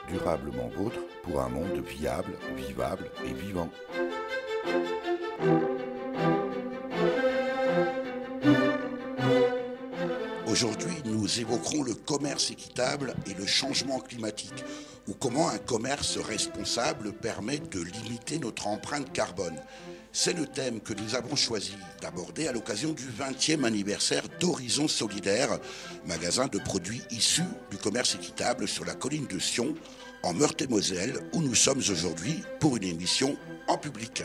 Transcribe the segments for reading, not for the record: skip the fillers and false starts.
Durablement vôtre pour un monde viable, vivable et vivant. Aujourd'hui, nous évoquerons le commerce équitable et le changement climatique, ou comment un commerce responsable permet de limiter notre empreinte carbone. C'est le thème que nous avons choisi d'aborder à l'occasion du 20e anniversaire d'Horizon Solidaire, magasin de produits issus du commerce équitable sur la colline de Sion, en Meurthe-et-Moselle, où nous sommes aujourd'hui pour une émission en public.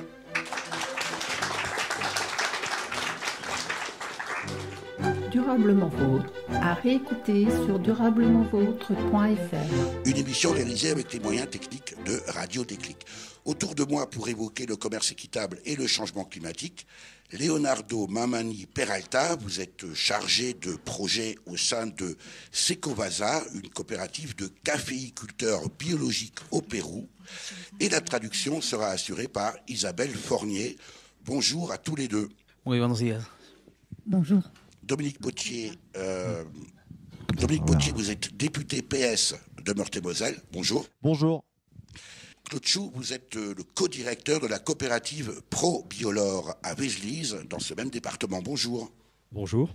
Durablement Vôtre, à réécouter sur durablementvôtre.fr. Une émission réalisée avec les moyens techniques de Radio Déclic. Autour de moi pour évoquer le commerce équitable et le changement climatique, Leonardo Mamani Peralta, vous êtes chargé de projet au sein de Secovasa, une coopérative de caféiculteurs biologiques au Pérou. Et la traduction sera assurée par Isabelle Fournier. Bonjour à tous les deux. Muy buenos días. Bonjour. Dominique Potier, vous êtes député PS de Meurthe-et-Moselle. Bonjour. Bonjour. Claude Chou, vous êtes le co-directeur de la coopérative Pro-Biolore à Vézelise, dans ce même département. Bonjour. Bonjour.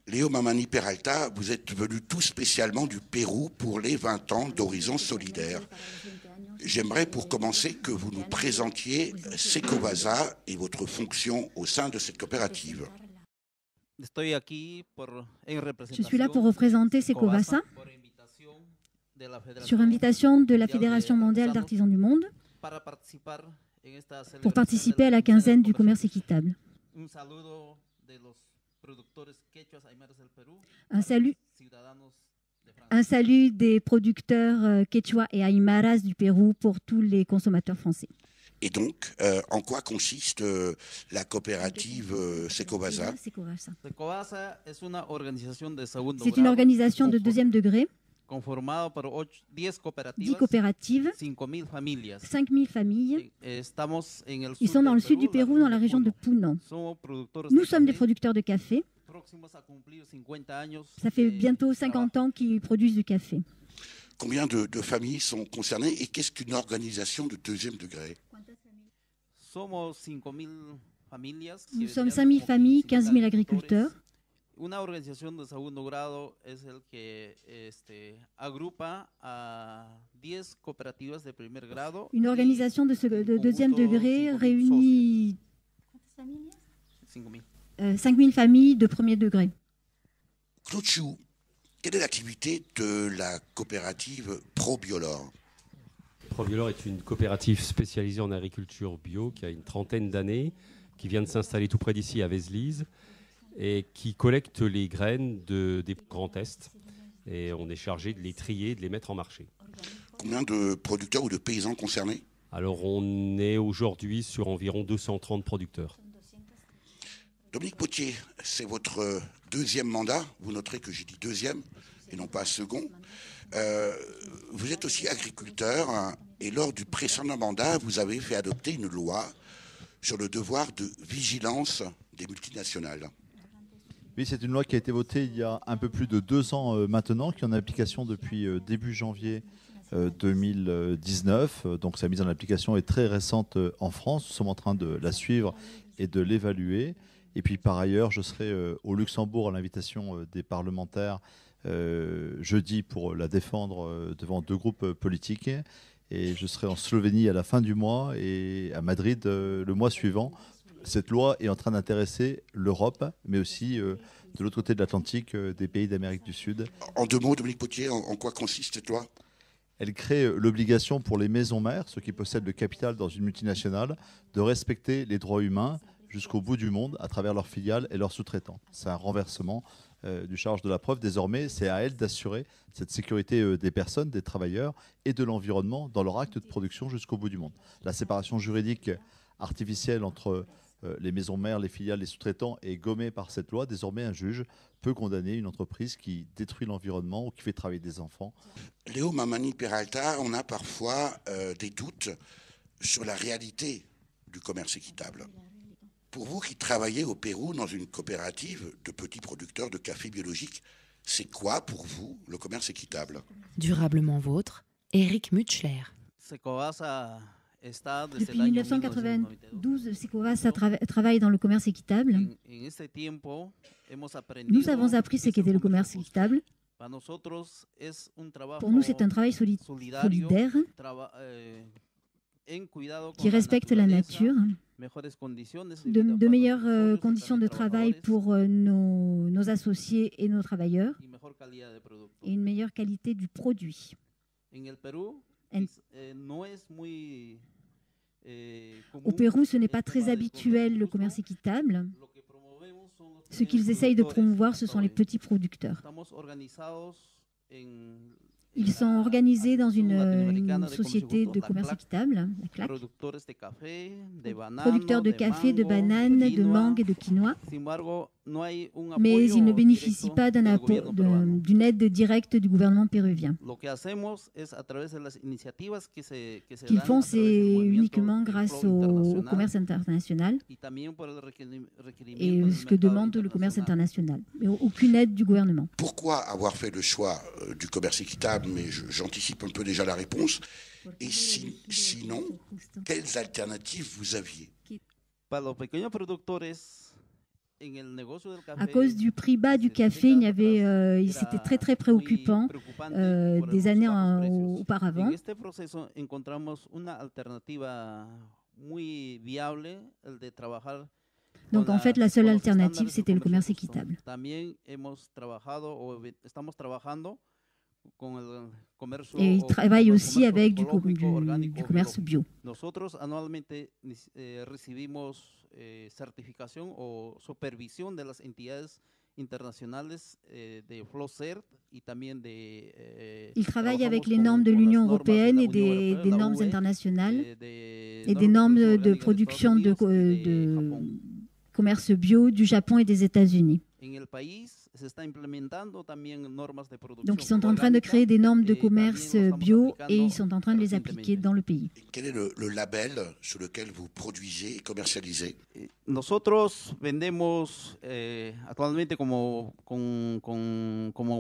Léo Mamani Peralta, vous êtes venu tout spécialement du Pérou pour les 20 ans d'Horizon Solidaire. J'aimerais pour commencer que vous nous présentiez Secovasa et votre fonction au sein de cette coopérative. Je suis là pour représenter Secovasa sur invitation de la Fédération mondiale d'artisans du monde pour participer à la quinzaine du commerce équitable. Un salut des producteurs quechua et aymaras du Pérou pour tous les consommateurs français. Et donc, en quoi consiste la coopérative Secovasa? C'est une organisation de deuxième degré, 10 coopératives, 5 000 familles. Ils sont dans le sud du Pérou, dans la région de Puno. Nous sommes des producteurs de café. Ça fait bientôt 50 ans qu'ils produisent du café. Combien de familles sont concernées et qu'est-ce qu'une organisation de deuxième degré? Nous sommes 5 000 familles, 15 000 agriculteurs. Una organización de segundo grado es el que agrupa a 10 cooperativas de primer grado. Une organisation de deuxième degré réunit 5 000 familles de premier degré. Claude Chou, quelle est l'activité de la coopérative Pro-Biolore? Pro-Biolore est une coopérative spécialisée en agriculture bio qui a une trentaine d'années, qui vient de s'installer tout près d'ici à Vézelise et qui collecte les graines des Grands Est. Et on est chargé de les trier et de les mettre en marché. Combien de producteurs ou de paysans concernés? Alors on est aujourd'hui sur environ 230 producteurs. Dominique Potier, c'est votre deuxième mandat. Vous noterez que j'ai dit deuxième et non pas second. Vous êtes aussi agriculteur et lors du précédent mandat, vous avez fait adopter une loi sur le devoir de vigilance des multinationales. Oui, c'est une loi qui a été votée il y a un peu plus de 2 ans maintenant, qui est en application depuis début janvier 2019. Donc sa mise en application est très récente en France. Nous sommes en train de la suivre et de l'évaluer. Et puis par ailleurs, je serai au Luxembourg à l'invitation des parlementaires jeudi pour la défendre devant 2 groupes politiques. Et je serai en Slovénie à la fin du mois et à Madrid le mois suivant. Cette loi est en train d'intéresser l'Europe, mais aussi de l'autre côté de l'Atlantique, des pays d'Amérique du Sud. En 2 mots, Dominique Potier, en quoi consiste cette loi? Elle crée l'obligation pour les maisons mères, ceux qui possèdent le capital dans une multinationale, de respecter les droits humains jusqu'au bout du monde à travers leurs filiales et leurs sous-traitants. C'est un renversement du charge de la preuve. Désormais, c'est à elle d'assurer cette sécurité des personnes, des travailleurs et de l'environnement dans leur acte de production jusqu'au bout du monde. La séparation juridique artificielle entre les maisons mères, les filiales, les sous-traitants est gommée par cette loi. Désormais, un juge peut condamner une entreprise qui détruit l'environnement ou qui fait travailler des enfants. Léo Mamani Peralta, on a parfois des doutes sur la réalité du commerce équitable. Pour vous qui travaillez au Pérou dans une coopérative de petits producteurs de café biologique, C'est quoi pour vous le commerce équitable? Durablement vôtre, Eric Mutschler. Depuis 1992, Secovas travaille dans le commerce équitable. Nous avons appris ce qu'était le commerce équitable. Pour nous, c'est un travail solidaire qui respecte la nature, de meilleures conditions de travail pour nos associés et nos travailleurs, et une meilleure qualité du produit. Au Pérou, ce n'est pas très habituel le commerce équitable. Ce qu'ils essayent de promouvoir, ce sont les petits producteurs. Ils sont organisés dans une société de commerce équitable, la CLAC, producteurs de café, de bananes, de mangue et de quinoa, mais ils ne bénéficient pas d'une aide directe du gouvernement péruvien. Ce qu'ils font, c'est uniquement grâce au commerce international et ce que demande le commerce international, mais aucune aide du gouvernement. Pourquoi avoir fait le choix du commerce équitable? Mais j'anticipe un peu déjà la réponse. Et sinon, quelles alternatives vous aviez? À cause du prix bas du café, c'était très très préoccupant des années auparavant. Donc en fait, la seule alternative, c'était le commerce équitable. Et ils travaillent aussi avec du commerce bio. Nosotros anualmente recibimos certificación o supervisión de las entidades internationales de FLOCERT y también de ils travaillent avec les normes de l'Union européenne et des normes internationales et des normes de production de commerce bio du Japon et des États-Unis. Donc ils sont en train de créer des normes de commerce bio et ils sont en train de les appliquer dans le pays. Quel est le label sur lequel vous produisez et commercialisez? Nosotros vendemos actualmente como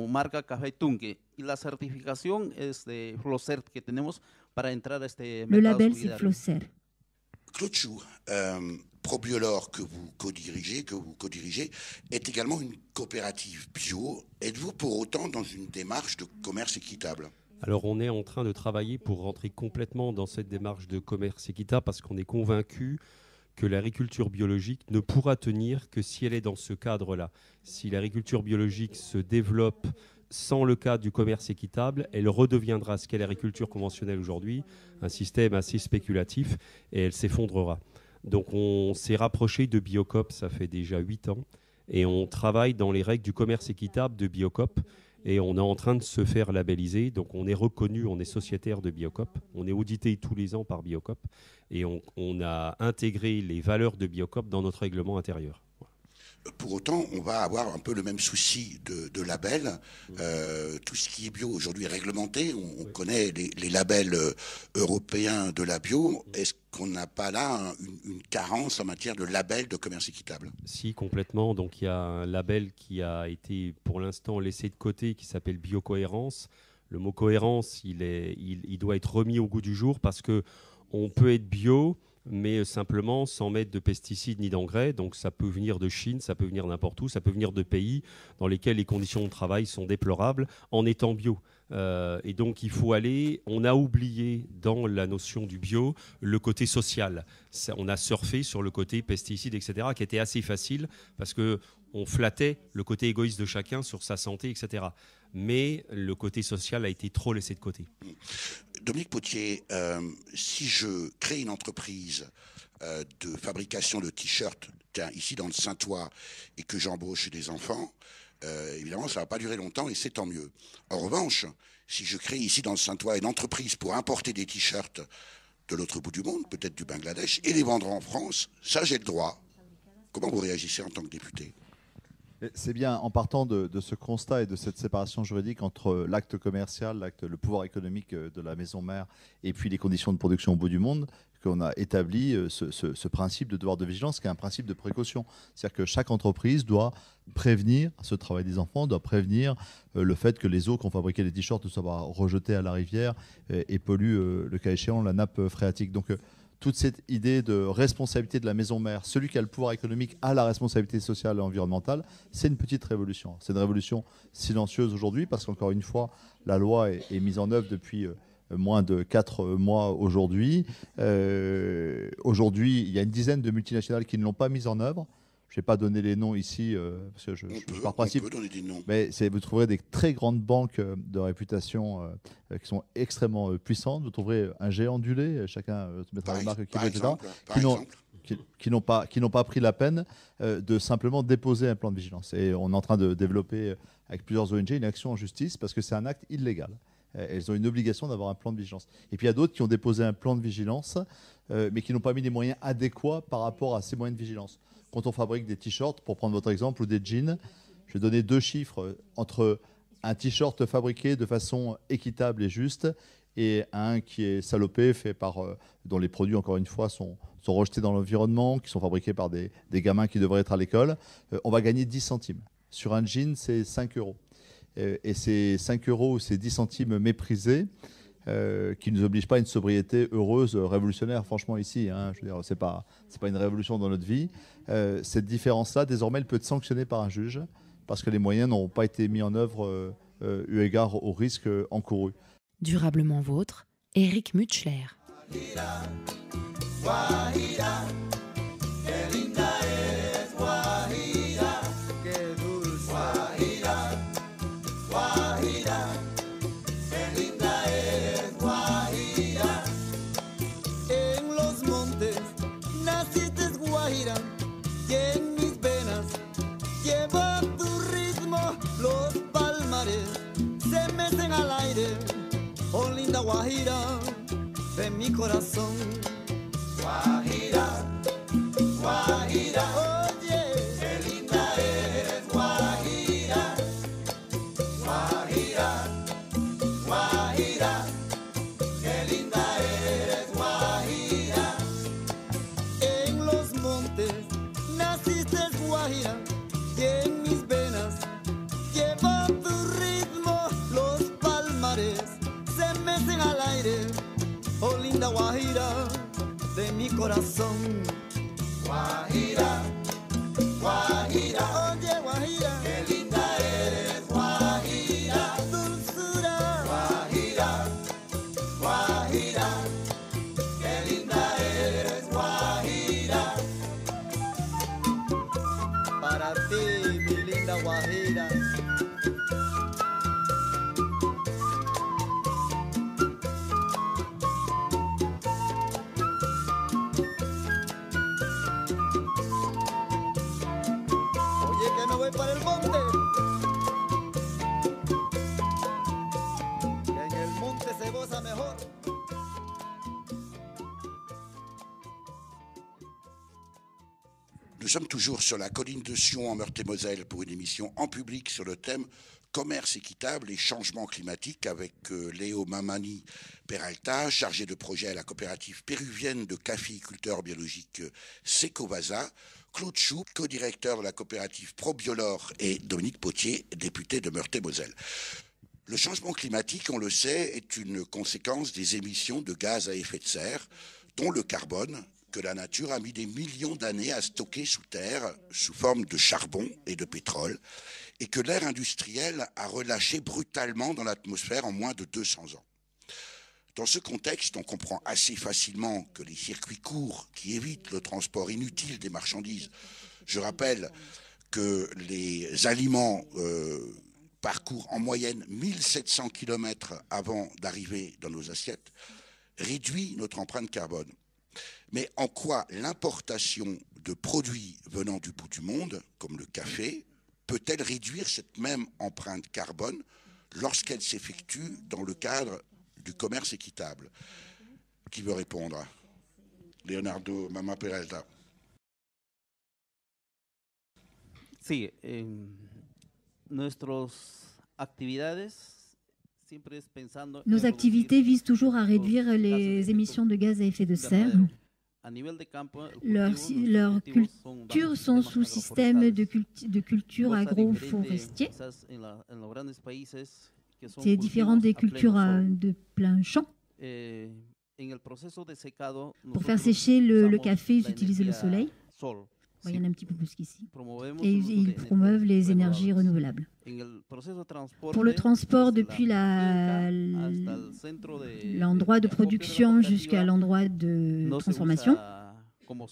marca Café Tunque y la certificación es de FLOCERT que tenemos para entrar a este mercado. Le label c'est FLOCERT. Claude Chou, ProBiolore que vous co-dirigez, est également une coopérative bio. Êtes-vous pour autant dans une démarche de commerce équitable? Alors on est en train de travailler pour rentrer complètement dans cette démarche de commerce équitable parce qu'on est convaincu que l'agriculture biologique ne pourra tenir que si elle est dans ce cadre-là. Si l'agriculture biologique se développe sans le cadre du commerce équitable, elle redeviendra ce qu'est l'agriculture conventionnelle aujourd'hui, un système assez spéculatif, et elle s'effondrera. Donc on s'est rapproché de Biocop, ça fait déjà 8 ans, et on travaille dans les règles du commerce équitable de Biocop, et on est en train de se faire labelliser. Donc on est reconnu, on est sociétaire de Biocop, on est audité tous les ans par Biocop, et on a intégré les valeurs de Biocop dans notre règlement intérieur. Pour autant, on va avoir un peu le même souci de label. Tout ce qui est bio aujourd'hui est réglementé. On connaît les labels européens de la bio. Est-ce qu'on n'a pas là une carence en matière de label de commerce équitable? Si, complètement. Donc il y a un label qui a été pour l'instant laissé de côté qui s'appelle Biocohérence. Le mot cohérence, il doit être remis au goût du jour parce qu'on peut être bio, mais simplement sans mettre de pesticides ni d'engrais. Donc ça peut venir de Chine, ça peut venir n'importe où, ça peut venir de pays dans lesquels les conditions de travail sont déplorables en étant bio. Et donc on a oublié dans la notion du bio le côté social. On a surfé sur le côté pesticides, etc., qui était assez facile parce qu'on flattait le côté égoïste de chacun sur sa santé, etc. Mais le côté social a été trop laissé de côté. Dominique Potier, si je crée une entreprise de fabrication de t-shirts ici dans le Saintois et que j'embauche des enfants, évidemment ça ne va pas durer longtemps et c'est tant mieux. En revanche, si je crée ici dans le Saintois une entreprise pour importer des t-shirts de l'autre bout du monde, peut-être du Bangladesh, et les vendre en France, ça j'ai le droit. Comment vous réagissez en tant que député ? C'est bien en partant de ce constat et de cette séparation juridique entre l'acte commercial, le pouvoir économique de la maison mère et puis les conditions de production au bout du monde qu'on a établi ce principe de devoir de vigilance, qui est un principe de précaution. C'est-à-dire que chaque entreprise doit prévenir ce travail des enfants, doit prévenir le fait que les eaux qui ont fabriqué les t-shirts ne soient pas rejetées à la rivière et polluent, le cas échéant, la nappe phréatique. Donc, toute cette idée de responsabilité de la maison mère, celui qui a le pouvoir économique a la responsabilité sociale et environnementale, c'est une petite révolution. C'est une révolution silencieuse aujourd'hui parce qu'encore une fois, la loi est mise en œuvre depuis moins de 4 mois aujourd'hui. Aujourd'hui, il y a une dizaine de multinationales qui ne l'ont pas mise en œuvre. Je ne vais pas donner les noms ici, parce que je par principe. On peut donner des noms. Mais vous trouverez des très grandes banques de réputation qui sont extrêmement puissantes. Vous trouverez un géant du lait, chacun se mettra les marques qui n'ont pas pris la peine de simplement déposer un plan de vigilance. Et on est en train de développer avec plusieurs ONG une action en justice parce que c'est un acte illégal. Elles ont une obligation d'avoir un plan de vigilance. Et puis il y a d'autres qui ont déposé un plan de vigilance, mais qui n'ont pas mis les moyens adéquats par rapport à ces moyens de vigilance. Quand on fabrique des t-shirts, pour prendre votre exemple, ou des jeans, je vais donner 2 chiffres entre un t-shirt fabriqué de façon équitable et juste et un qui est salopé, fait par, dont les produits, encore une fois, sont rejetés dans l'environnement, qui sont fabriqués par des gamins qui devraient être à l'école. On va gagner 10 centimes. Sur un jean, c'est 5 euros. Et ces 5 euros, ces 10 centimes méprisés, qui ne nous oblige pas à une sobriété heureuse, révolutionnaire, franchement, ici. Je veux dire, c'est pas une révolution dans notre vie. Cette différence-là, désormais, elle peut être sanctionnée par un juge parce que les moyens n'ont pas été mis en œuvre eu égard au risque encouru. Durablement vôtre, Éric Mutschler. Oh linda Guajira de mi corazón, Guajira, Guajira, oye, qué linda eres Guajira, Guajira, Guajira, qué linda eres Guajira. En los montes naciste Guajira y en mis venas lleva tu ritmo, los palmares se mecen al aire, oh linda Guajira de mi corazón. Guajira, Guajira, oye Guajira, qué linda eres Guajira, dulzura, Guajira, Guajira, qué linda eres Guajira. Para ti mi linda Guajira. Para el monte, que en el monte se goza mejor. Nous sommes toujours sur la colline de Sion en Meurthe-et-Moselle pour une émission en public sur le thème commerce équitable et changement climatique avec Léo Mamani Peralta, chargé de projet à la coopérative péruvienne de caféiculteurs biologiques Secovasa, Claude Chou, co-directeur de la coopérative ProBiolore, et Dominique Potier, député de Meurthe-et-Moselle. Le changement climatique, on le sait, est une conséquence des émissions de gaz à effet de serre, dont le carbone, que la nature a mis des millions d'années à stocker sous terre, sous forme de charbon et de pétrole, et que l'ère industrielle a relâché brutalement dans l'atmosphère en moins de 200 ans. Dans ce contexte, on comprend assez facilement que les circuits courts qui évitent le transport inutile des marchandises, je rappelle que les aliments parcourent en moyenne 1700 km avant d'arriver dans nos assiettes, réduit notre empreinte carbone. Mais en quoi l'importation de produits venant du bout du monde, comme le café, peut-elle réduire cette même empreinte carbone lorsqu'elle s'effectue dans le cadre du commerce équitable? Qui veut répondre? Leonardo Mama Peralta. Sí, nuestras actividades Nos activités visent toujours à réduire les émissions de gaz à effet de serre. Leurs cultures sont sous système de culture agroforestier. C'est différent des cultures de plein champ. Pour faire sécher le café, ils utilisent le soleil. Il y en a un petit peu plus qu'ici. Et ils promeuvent les énergies renouvelables. Pour le transport depuis l'endroit de production jusqu'à l'endroit de transformation,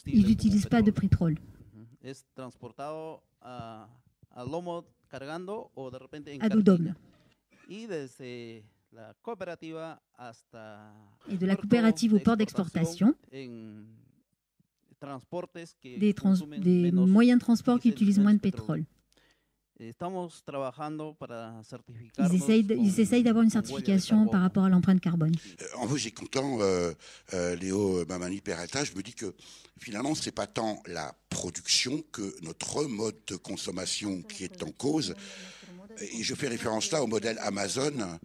ils n'utilisent pas de pétrole. À dos d'homme. Et de la coopérative au port d'exportation, des moyens de transport qui utilisent moins de pétrole. Ils essayent d'avoir une certification par rapport à l'empreinte carbone. En vous écoutant, Léo Mamani-Peralta, je me dis que finalement, ce n'est pas tant la production que notre mode de consommation qui est en cause. Et je fais référence là au modèle Amazon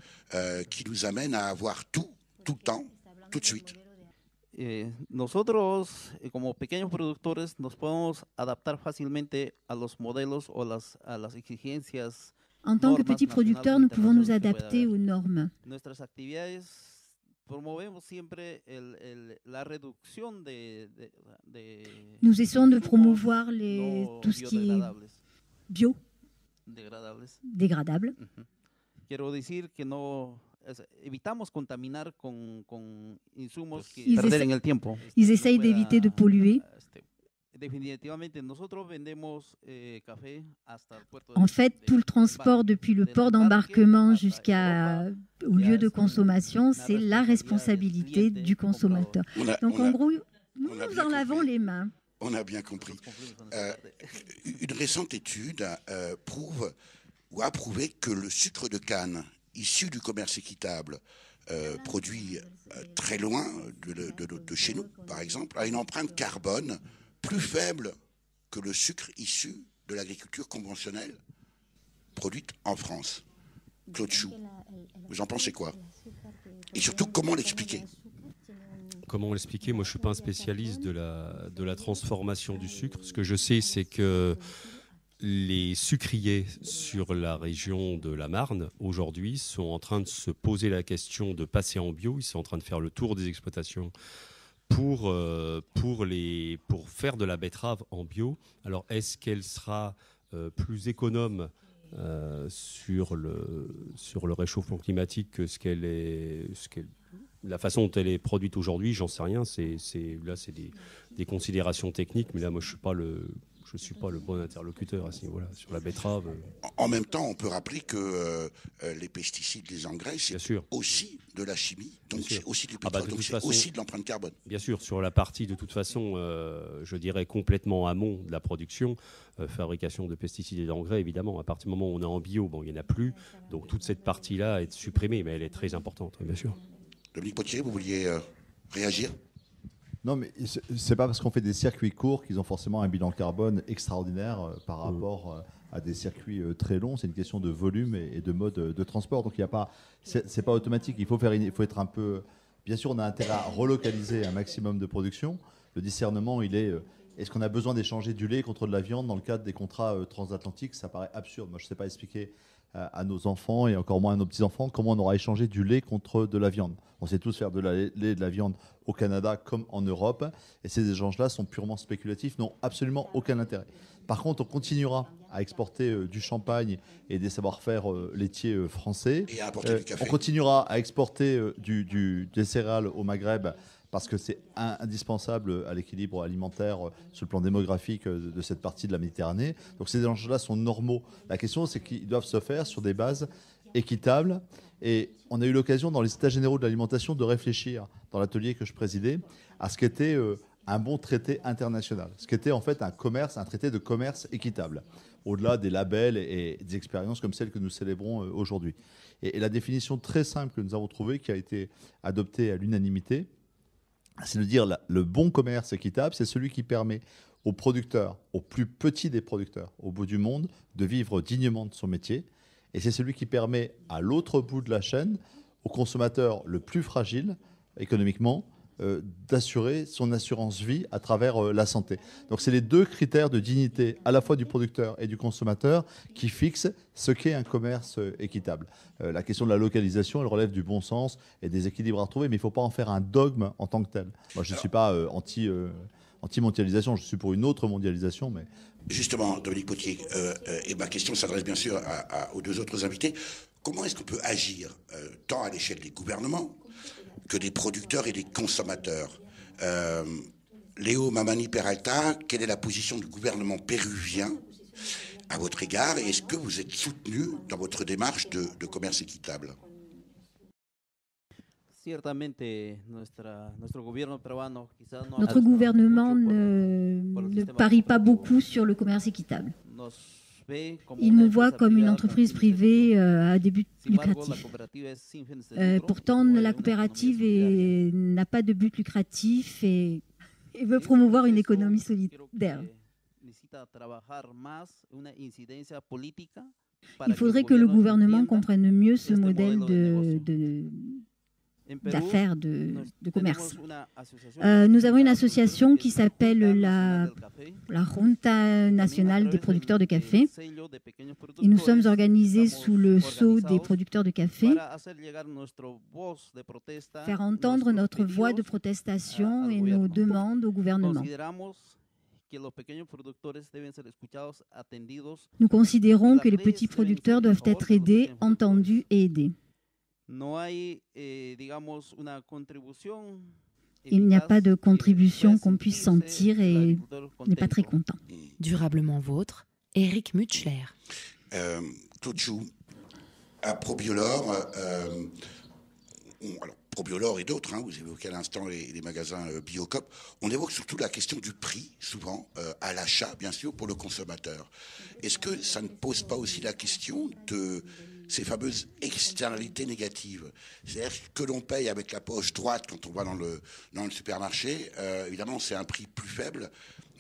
qui nous amène à avoir tout le temps, tout de suite. Nosotros, como pequeños productores, nos podemos adaptar fácilmente a los modelos o a las exigencias. En tant que petits producteurs, nous pouvons nous adapter aux normes. Nuestras actividades promovemos siempre la reducción de nous essayons de promouvoir tout ce qui est bio, dégradable. Quiero decir que no evitamos contaminar con insumos que perden el tiempo. Ils essayent d'éviter de polluer. Definitivamente, nosotros vendemos café hasta el puerto. En fait, tout le transport depuis le port d'embarquement jusqu'au lieu de consommation, c'est la responsabilité du consommateur. Donc en gros, nous en lavons les mains. On a bien compris. Une récente étude prouve ou a prouvé que le sucre de canne issu du commerce équitable, produit très loin de chez nous, par exemple, a une empreinte carbone plus faible que le sucre issu de l'agriculture conventionnelle produite en France. Claude Chou, vous en pensez quoi? Et surtout, comment l'expliquer? Comment l'expliquer? Moi, je ne suis pas un spécialiste de la transformation du sucre. Ce que je sais, c'est que les sucriers sur la région de la Marne, aujourd'hui, sont en train de se poser la question de passer en bio. Ils sont en train de faire le tour des exploitations pour faire de la betterave en bio. Alors, est-ce qu'elle sera plus économe sur le réchauffement climatique que la façon dont elle est produite aujourd'hui? J'en sais rien. C'est des considérations techniques, mais là, moi, je ne suis pas le bon interlocuteur à ce niveau-là, sur la betterave. En même temps, on peut rappeler que les pesticides, les engrais, c'est aussi de la chimie, donc c'est aussi du pétrole, donc c'est aussi de l'empreinte carbone. Bien sûr, sur la partie, de toute façon, je dirais complètement amont de la production, fabrication de pesticides et d'engrais, évidemment. À partir du moment où on est en bio, il n'y en a plus, donc toute cette partie-là est supprimée, mais elle est très importante, bien sûr. Dominique Potier, vous vouliez réagir? Non, mais c'est pas parce qu'on fait des circuits courts qu'ils ont forcément un bilan carbone extraordinaire par rapport à des circuits très longs. C'est une question de volume et de mode de transport. Donc c'est pas automatique. Il faut être un peu. Bien sûr, on a intérêt à relocaliser un maximum de production. Le discernement, est-ce qu'on a besoin d'échanger du lait contre de la viande dans le cadre des contrats transatlantiques? Ça paraît absurde. Moi, je ne sais pas expliquer à nos enfants et encore moins à nos petits-enfants comment on aura échangé du lait contre de la viande. On sait tous faire de la viande au Canada comme en Europe, et ces échanges-là sont purement spéculatifs, n'ont absolument aucun intérêt. Par contre, on continuera à exporter du champagne et des savoir-faire laitiers français. Et à importer du café. On continuera à exporter des céréales au Maghreb, parce que c'est indispensable à l'équilibre alimentaire sur le plan démographique de cette partie de la Méditerranée. Donc ces échanges-là sont normaux. La question, c'est qu'ils doivent se faire sur des bases équitables. Et on a eu l'occasion, dans les États généraux de l'alimentation, de réfléchir, dans l'atelier que je présidais, à ce qu'était un bon traité international. Ce qu'était en fait un traité de commerce équitable, au-delà des labels et des expériences comme celles que nous célébrons aujourd'hui. Et la définition très simple que nous avons trouvée, qui a été adoptée à l'unanimité, c'est de dire le bon commerce équitable, c'est celui qui permet aux producteurs, aux plus petits des producteurs, au bout du monde, de vivre dignement de son métier, Et c'est celui qui permet à l'autre bout de la chaîne, au consommateur le plus fragile économiquement, d'assurer son assurance vie à travers la santé. Donc c'est les deux critères de dignité à la fois du producteur et du consommateur qui fixent ce qu'est un commerce équitable. La question de la localisation, elle relève du bon sens et des équilibres à retrouver, mais il ne faut pas en faire un dogme en tant que tel. Moi, je ne suis pas anti-mondialisation, je suis pour une autre mondialisation. Mais... Justement, Dominique Potier, et ma question s'adresse bien sûr aux deux autres invités. Comment est-ce qu'on peut agir tant à l'échelle des gouvernements que des producteurs et des consommateurs? Léo Mamani Peralta, quelle est la position du gouvernement péruvien à votre égard, et est-ce que vous êtes soutenu dans votre démarche de commerce équitable? Notre gouvernement ne parie pas beaucoup sur le commerce équitable. Il nous voit comme une entreprise privée à des buts lucratifs. Pourtant, la coopérative n'a pas de but lucratif et veut promouvoir une économie solidaire. Il faudrait que le gouvernement comprenne mieux ce modèle d'affaires, de commerce. Nous avons une association qui s'appelle la Junta Nationale des producteurs de café. Et nous sommes organisés sous le sceau des producteurs de café, faire entendre notre voix de protestation et nos demandes au gouvernement. Nous considérons que les petits producteurs doivent être aidés, entendus et aidés. Il n'y a pas de contribution qu'on puisse sentir et on n'est pas très content. Durablement vôtre, Éric Mutschler. Claude Chou, à Probiolor, alors Probiolor et d'autres, vous évoquez à l'instant les magasins Biocoop, on évoque surtout la question du prix, souvent, à l'achat, bien sûr, pour le consommateur. Est-ce que ça ne pose pas aussi la question de ces fameuses externalités négatives? C'est-à-dire que l'on paye avec la poche droite quand on va dans le supermarché, évidemment c'est un prix plus faible,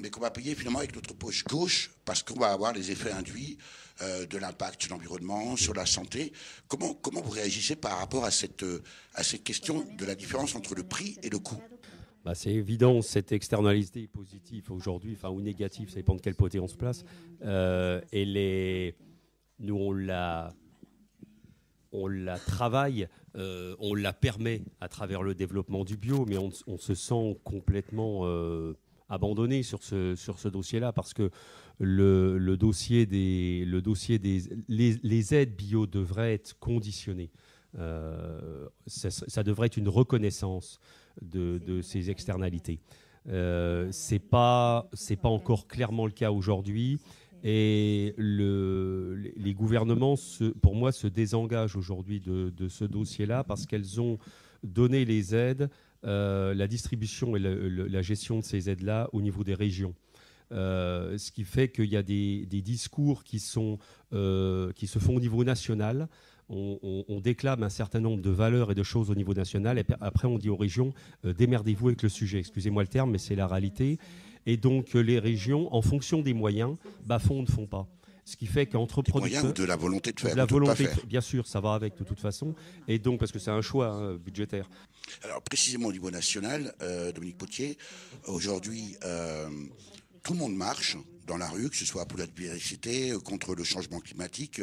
mais qu'on va payer finalement avec notre poche gauche parce qu'on va avoir les effets induits de l'impact sur l'environnement, sur la santé. Comment vous réagissez par rapport à cette question de la différence entre le prix et le coût? C'est évident, cette externalité positive aujourd'hui, ou négative, ça dépend de quel côté on se place. Nous, on la travaille, on la permet à travers le développement du bio, mais on se sent complètement abandonné sur ce dossier-là, parce que les aides bio devraient être conditionnées. Ça devrait être une reconnaissance de ces externalités. C'est pas encore clairement le cas aujourd'hui. Et les gouvernements, pour moi, se désengagent aujourd'hui de ce dossier-là parce qu'elles ont donné les aides, la distribution et la gestion de ces aides-là au niveau des régions. Ce qui fait qu'il y a des discours qui se font au niveau national. On déclame un certain nombre de valeurs et de choses au niveau national. Et après, on dit aux régions, démerdez-vous avec le sujet. Excusez-moi le terme, mais c'est la réalité. Et donc, les régions, en fonction des moyens, font ou ne font pas. Ce qui fait qu'entre producteurs... moyens ou de la volonté de faire, de la volonté, bien sûr, ça va avec de toute façon. Et donc, parce que c'est un choix budgétaire. Alors, précisément au niveau national, Dominique Potier, aujourd'hui, tout le monde marche dans la rue, que ce soit pour la biodiversité, contre le changement climatique.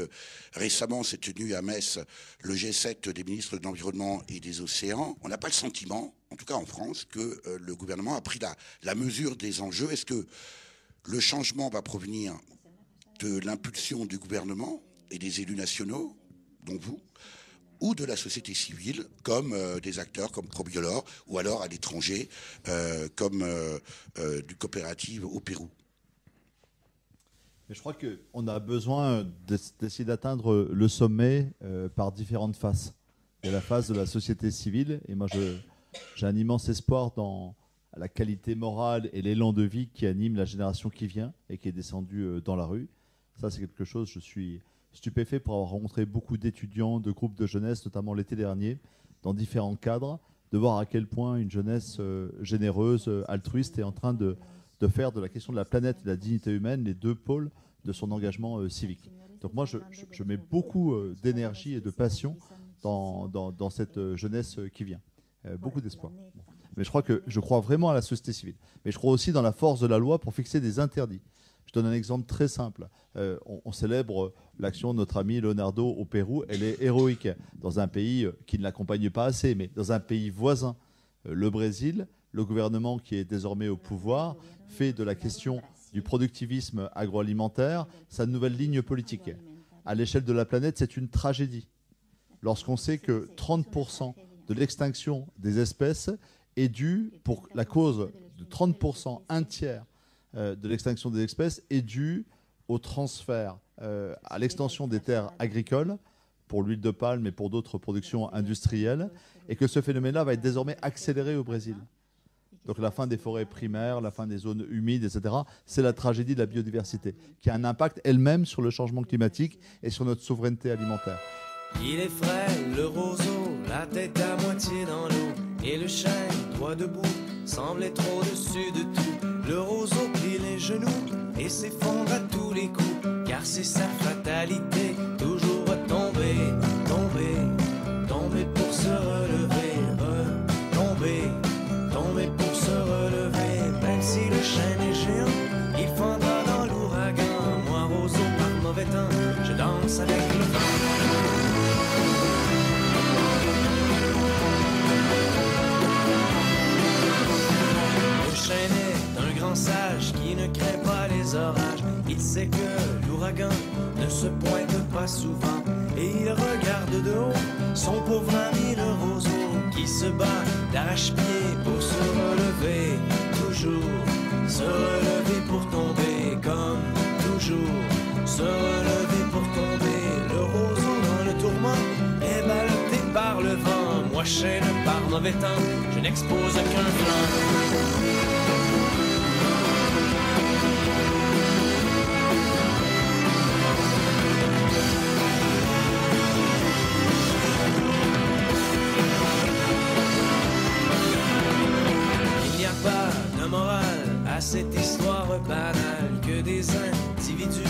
Récemment, s'est tenu à Metz le G7 des ministres de l'Environnement et des Océans. On n'a pas le sentiment, en tout cas en France, que le gouvernement a pris la mesure des enjeux. Est-ce que le changement va provenir de l'impulsion du gouvernement et des élus nationaux, dont vous, ou de la société civile, comme des acteurs comme Probiolor, ou alors à l'étranger, comme du coopérative au Pérou? Mais je crois qu'on a besoin d'essayer d'atteindre le sommet par différentes phases. Il y a la phase de la société civile, et moi j'ai un immense espoir dans la qualité morale et l'élan de vie qui anime la génération qui vient et qui est descendue dans la rue. Ça, c'est quelque chose, je suis stupéfait pour avoir rencontré beaucoup d'étudiants, de groupes de jeunesse, notamment l'été dernier, dans différents cadres, de voir à quel point une jeunesse généreuse, altruiste est en train de faire de la question de la planète et de la dignité humaine les deux pôles de son engagement civique. Donc moi, je mets beaucoup d'énergie et de passion dans cette jeunesse qui vient. Beaucoup d'espoir. Mais je crois vraiment à la société civile. Mais je crois aussi dans la force de la loi pour fixer des interdits. Je donne un exemple très simple. On célèbre l'action de notre ami Leonardo au Pérou. Elle est héroïque dans un pays qui ne l'accompagne pas assez, mais dans un pays voisin, le Brésil. Le gouvernement qui est désormais au pouvoir fait de la question du productivisme agroalimentaire sa nouvelle ligne politique. À l'échelle de la planète, c'est une tragédie. Lorsqu'on sait que 30% de l'extinction des espèces est due, pour la cause de 30%, un tiers de l'extinction des espèces est due au transfert, à l'extension des terres agricoles, pour l'huile de palme et pour d'autres productions industrielles, et que ce phénomène-là va être désormais accéléré au Brésil. Donc la fin des forêts primaires, la fin des zones humides, etc., c'est la tragédie de la biodiversité, qui a un impact elle-même sur le changement climatique et sur notre souveraineté alimentaire. Il est frais, le roseau, la tête à moitié dans l'eau, et le chêne, droit debout, semble être au-dessus de tout. Le roseau plie les genoux et s'effondre à tous les coups, car c'est sa fatalité, toujours à tomber, tomber, tomber pour se relever, retomber, tomber pour se relever. Même si le chêne est géant, il fendra dans l'ouragan. Moi, roseau par mauvais temps, je danse avec le vent. Sage qui ne crée pas les orages. Il sait que l'ouragan ne se pointe pas souvent, et il regarde de haut son pauvre ami le roseau qui se bat d'arrache-pied pour se relever, toujours se relever pour tomber, comme toujours se relever pour tomber. Le roseau dans le tourment est ballotté par le vent. Moi chêne par mauvais temps, je n'expose qu'un flanc. Cette histoire banale que des individus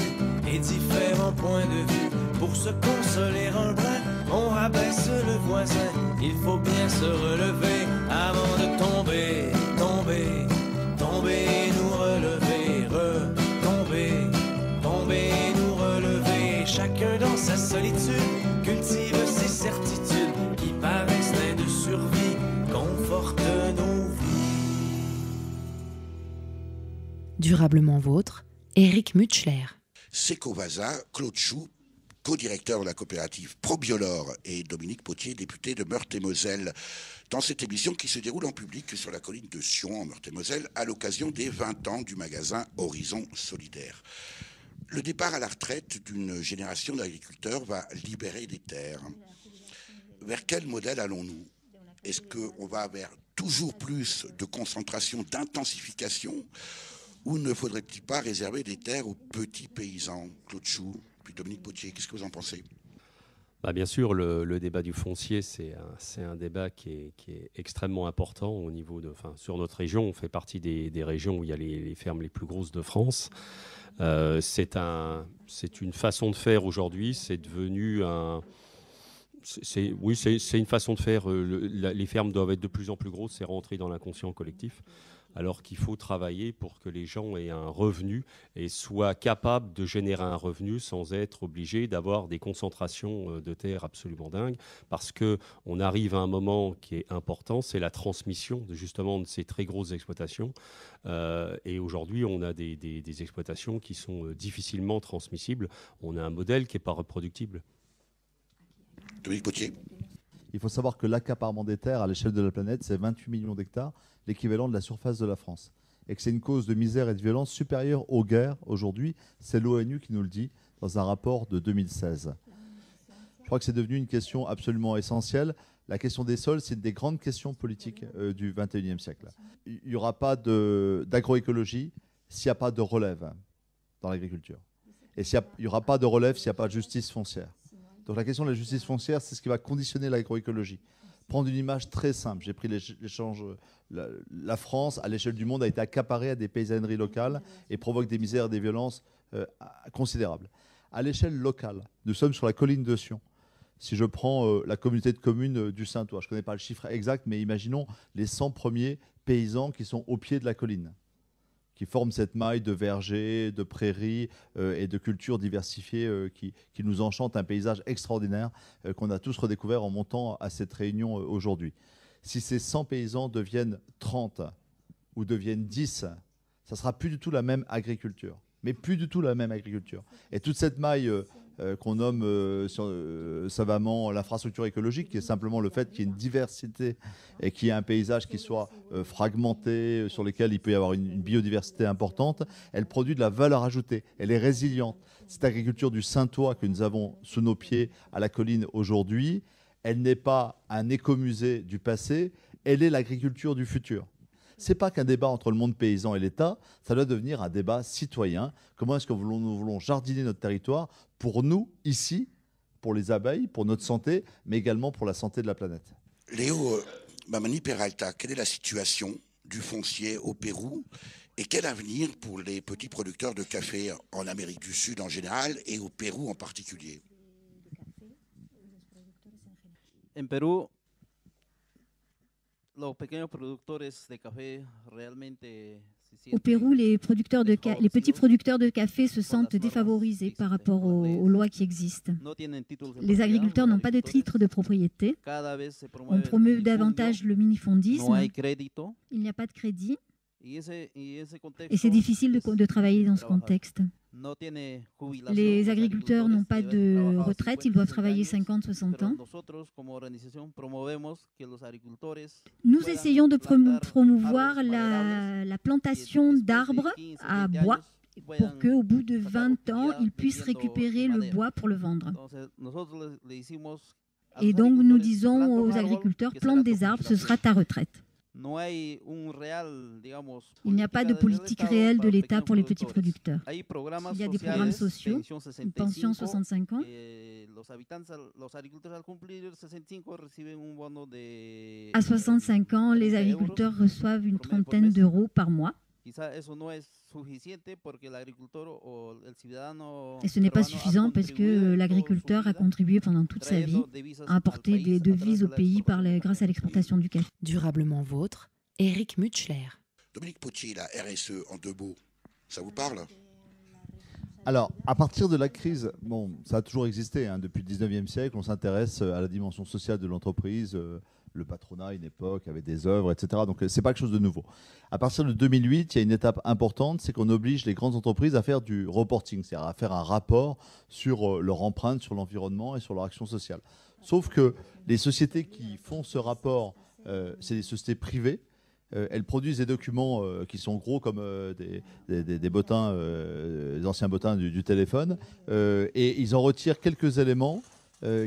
et différents points de vue. Pour se consoler un brin, on rabaisse le voisin. Il faut bien se relever avant de tomber, tomber, tomber et nous relever, retomber, tomber et nous relever. Chacun dans sa solitude cultive ses certitudes qui par instinct de survie confortent nos vies. Durablement vôtre, Éric Mutschler. Secovasa, Claude Chou, co-directeur de la coopérative ProBiolore, et Dominique Potier, député de Meurthe-et-Moselle, dans cette émission qui se déroule en public sur la colline de Sion, en Meurthe-et-Moselle, à l'occasion des 20 ans du magasin Horizon Solidaire. Le départ à la retraite d'une génération d'agriculteurs va libérer des terres. Vers quel modèle allons-nous? Est-ce qu'on va vers toujours plus de concentration, d'intensification, ou ne faudrait-il pas réserver des terres aux petits paysans? Claude Chou, puis Dominique Potier, qu'est-ce que vous en pensez? Bien sûr, le débat du foncier, c'est un débat qui est extrêmement important au niveau sur notre région. On fait partie des régions où il y a les fermes les plus grosses de France. C'est une façon de faire aujourd'hui. C'est devenu c'est une façon de faire. Les fermes doivent être de plus en plus grosses. C'est rentré dans l'inconscient collectif. Alors qu'il faut travailler pour que les gens aient un revenu et soient capables de générer un revenu sans être obligés d'avoir des concentrations de terres absolument dingues, parce qu'on arrive à un moment qui est important, c'est la transmission de ces très grosses exploitations. Et aujourd'hui, on a des exploitations qui sont difficilement transmissibles. On a un modèle qui n'est pas reproductible. Dominique Potier. Il faut savoir que l'accaparement des terres à l'échelle de la planète, c'est 28 millions d'hectares, l'équivalent de la surface de la France. Et que c'est une cause de misère et de violence supérieure aux guerres aujourd'hui. C'est l'ONU qui nous le dit dans un rapport de 2016. Je crois que c'est devenu une question absolument essentielle. La question des sols, c'est une des grandes questions politiques du XXIe siècle. Il n'y aura pas d'agroécologie s'il n'y a pas de relève dans l'agriculture. Et il n'y aura pas de relève s'il n'y a pas de justice foncière. Donc la question de la justice foncière, c'est ce qui va conditionner l'agroécologie. Prendre une image très simple, j'ai pris l'échange, la France, à l'échelle du monde, a été accaparée à des paysanneries locales et provoque des misères et des violences considérables. à l'échelle locale. Nous sommes sur la colline de Sion. Si je prends la communauté de communes du Saintois, je ne connais pas le chiffre exact, mais imaginons les 100 premiers paysans qui sont au pied de la colline, qui forment cette maille de vergers, de prairies et de cultures diversifiées qui nous enchantent un paysage extraordinaire qu'on a tous redécouvert en montant à cette réunion aujourd'hui. Si ces 100 paysans deviennent 30 ou deviennent 10, ça ne sera plus du tout la même agriculture. Mais plus du tout la même agriculture. Et toute cette maille qu'on nomme savamment l'infrastructure écologique, qui est simplement le fait qu'il y ait une diversité et qu'il y ait un paysage qui soit fragmenté, sur lequel il peut y avoir une biodiversité importante, elle produit de la valeur ajoutée, elle est résiliente. Cette agriculture du Saintois que nous avons sous nos pieds à la colline aujourd'hui, elle n'est pas un écomusée du passé, elle est l'agriculture du futur. Ce n'est pas qu'un débat entre le monde paysan et l'État, ça doit devenir un débat citoyen. Comment est-ce que nous voulons jardiner notre territoire pour nous, ici, pour les abeilles, pour notre santé, mais également pour la santé de la planète. Léo Mamani Peralta, quelle est la situation du foncier au Pérou et quel avenir pour les petits producteurs de café en Amérique du Sud en général et au Pérou en particulier? En Perú, los pequeños productores de café realmente. Au Pérou, les petits producteurs de café se sentent défavorisés par rapport aux lois qui existent. Les agriculteurs n'ont pas de titre de propriété. On promeut davantage le minifondisme. Il n'y a pas de crédit. Et c'est difficile de travailler dans ce contexte. Les agriculteurs n'ont pas de retraite, ils doivent travailler 50-60 ans. Nous essayons de promouvoir la plantation d'arbres à bois pour qu'au bout de 20 ans, ils puissent récupérer le bois pour le vendre. Et donc nous disons aux agriculteurs, plante des arbres, ce sera ta retraite. Il n'y a pas de politique réelle de l'État pour les petits producteurs. Il y a des programmes sociaux, une pension 65 ans. À 65 ans, les agriculteurs reçoivent une trentaine d'euros par mois. Et ce n'est pas suffisant parce que l'agriculteur a contribué pendant toute sa vie à apporter des devises au pays grâce à l'exportation du café. Durablement vôtre, Éric Mutschler. Dominique Potier, la RSE en 2 mots, ça vous parle? Alors, à partir de la crise, ça a toujours existé. Depuis le 19e siècle, on s'intéresse à la dimension sociale de l'entreprise. Le patronat, à une époque, avait des œuvres, etc. Donc, ce n'est pas quelque chose de nouveau. À partir de 2008, il y a une étape importante, c'est qu'on oblige les grandes entreprises à faire du reporting, c'est-à-dire à faire un rapport sur leur empreinte sur l'environnement et sur leur action sociale. Sauf que les sociétés qui font ce rapport, c'est des sociétés privées. Elles produisent des documents qui sont gros comme des bottins, des anciens bottins du téléphone, et ils en retirent quelques éléments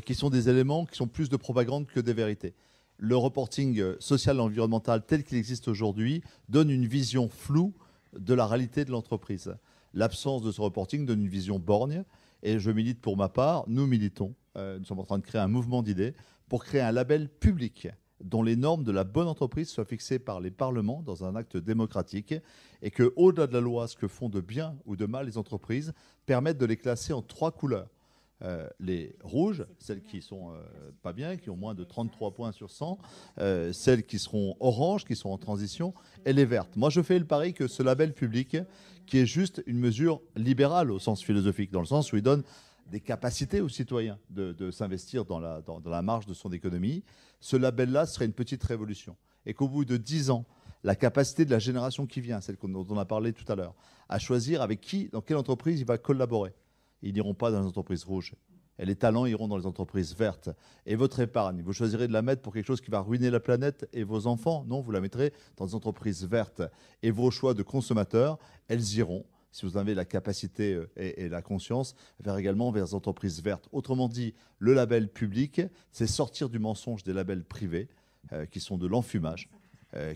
qui sont des éléments qui sont plus de propagande que des vérités. Le reporting social et environnemental tel qu'il existe aujourd'hui donne une vision floue de la réalité de l'entreprise. L'absence de ce reporting donne une vision borgne, et je milite pour ma part, nous militons, nous sommes en train de créer un mouvement d'idées pour créer un label public dont les normes de la bonne entreprise soient fixées par les parlements dans un acte démocratique, et que, au-delà de la loi, ce que font de bien ou de mal les entreprises permettent de les classer en 3 couleurs. Les rouges, celles qui sont pas bien, qui ont moins de 33 points sur 100, celles qui seront oranges, qui sont en transition, et les vertes. Moi, je fais le pari que ce label public, qui est juste une mesure libérale au sens philosophique, dans le sens où il donne des capacités aux citoyens de s'investir dans la marge de son économie, ce label-là serait une petite révolution. Et qu'au bout de 10 ans, la capacité de la génération qui vient, celle dont on a parlé tout à l'heure, à choisir avec qui, dans quelle entreprise il va collaborer. Ils n'iront pas dans les entreprises rouges. Et les talents iront dans les entreprises vertes. Et votre épargne, vous choisirez de la mettre pour quelque chose qui va ruiner la planète et vos enfants. Non, vous la mettrez dans des entreprises vertes. Et vos choix de consommateurs, elles iront, si vous avez la capacité et la conscience, également vers les entreprises vertes. Autrement dit, le label public, c'est sortir du mensonge des labels privés, qui sont de l'enfumage,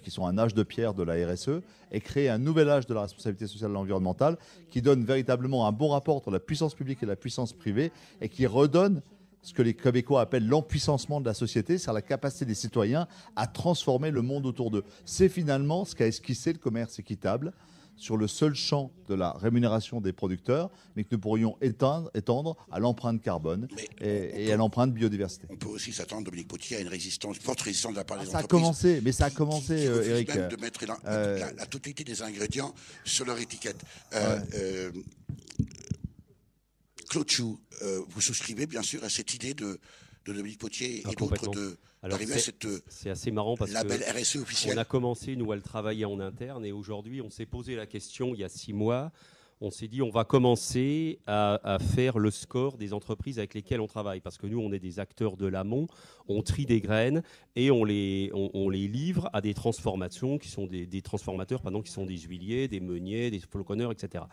qui sont un âge de pierre de la RSE, et créer un nouvel âge de la responsabilité sociale et environnementale qui donne véritablement un bon rapport entre la puissance publique et la puissance privée, et qui redonne ce que les Québécois appellent l'empuissancement de la société, c'est la capacité des citoyens à transformer le monde autour d'eux. C'est finalement ce qu'a esquissé le commerce équitable, sur le seul champ de la rémunération des producteurs, mais que nous pourrions étendre à l'empreinte carbone et à l'empreinte biodiversité. On peut aussi s'attendre, Dominique Potier, à une forte résistance de la part des entreprises. Ça a commencé, Eric. Même de mettre la totalité des ingrédients sur leur étiquette. Claude Chou, vous souscrivez bien sûr à cette idée de Dominique Potier et d'autres d'arriver à cette c'est assez marrant parce label RSE officiel. On a commencé, nous, à le travailler en interne et aujourd'hui, on s'est posé la question il y a 6 mois. On s'est dit on va commencer à faire le score des entreprises avec lesquelles on travaille parce que nous, on est des acteurs de l'amont, on trie des graines et on les livre à des transformations qui sont des transformateurs, qui sont des huiliers, des meuniers, des floconneurs, etc.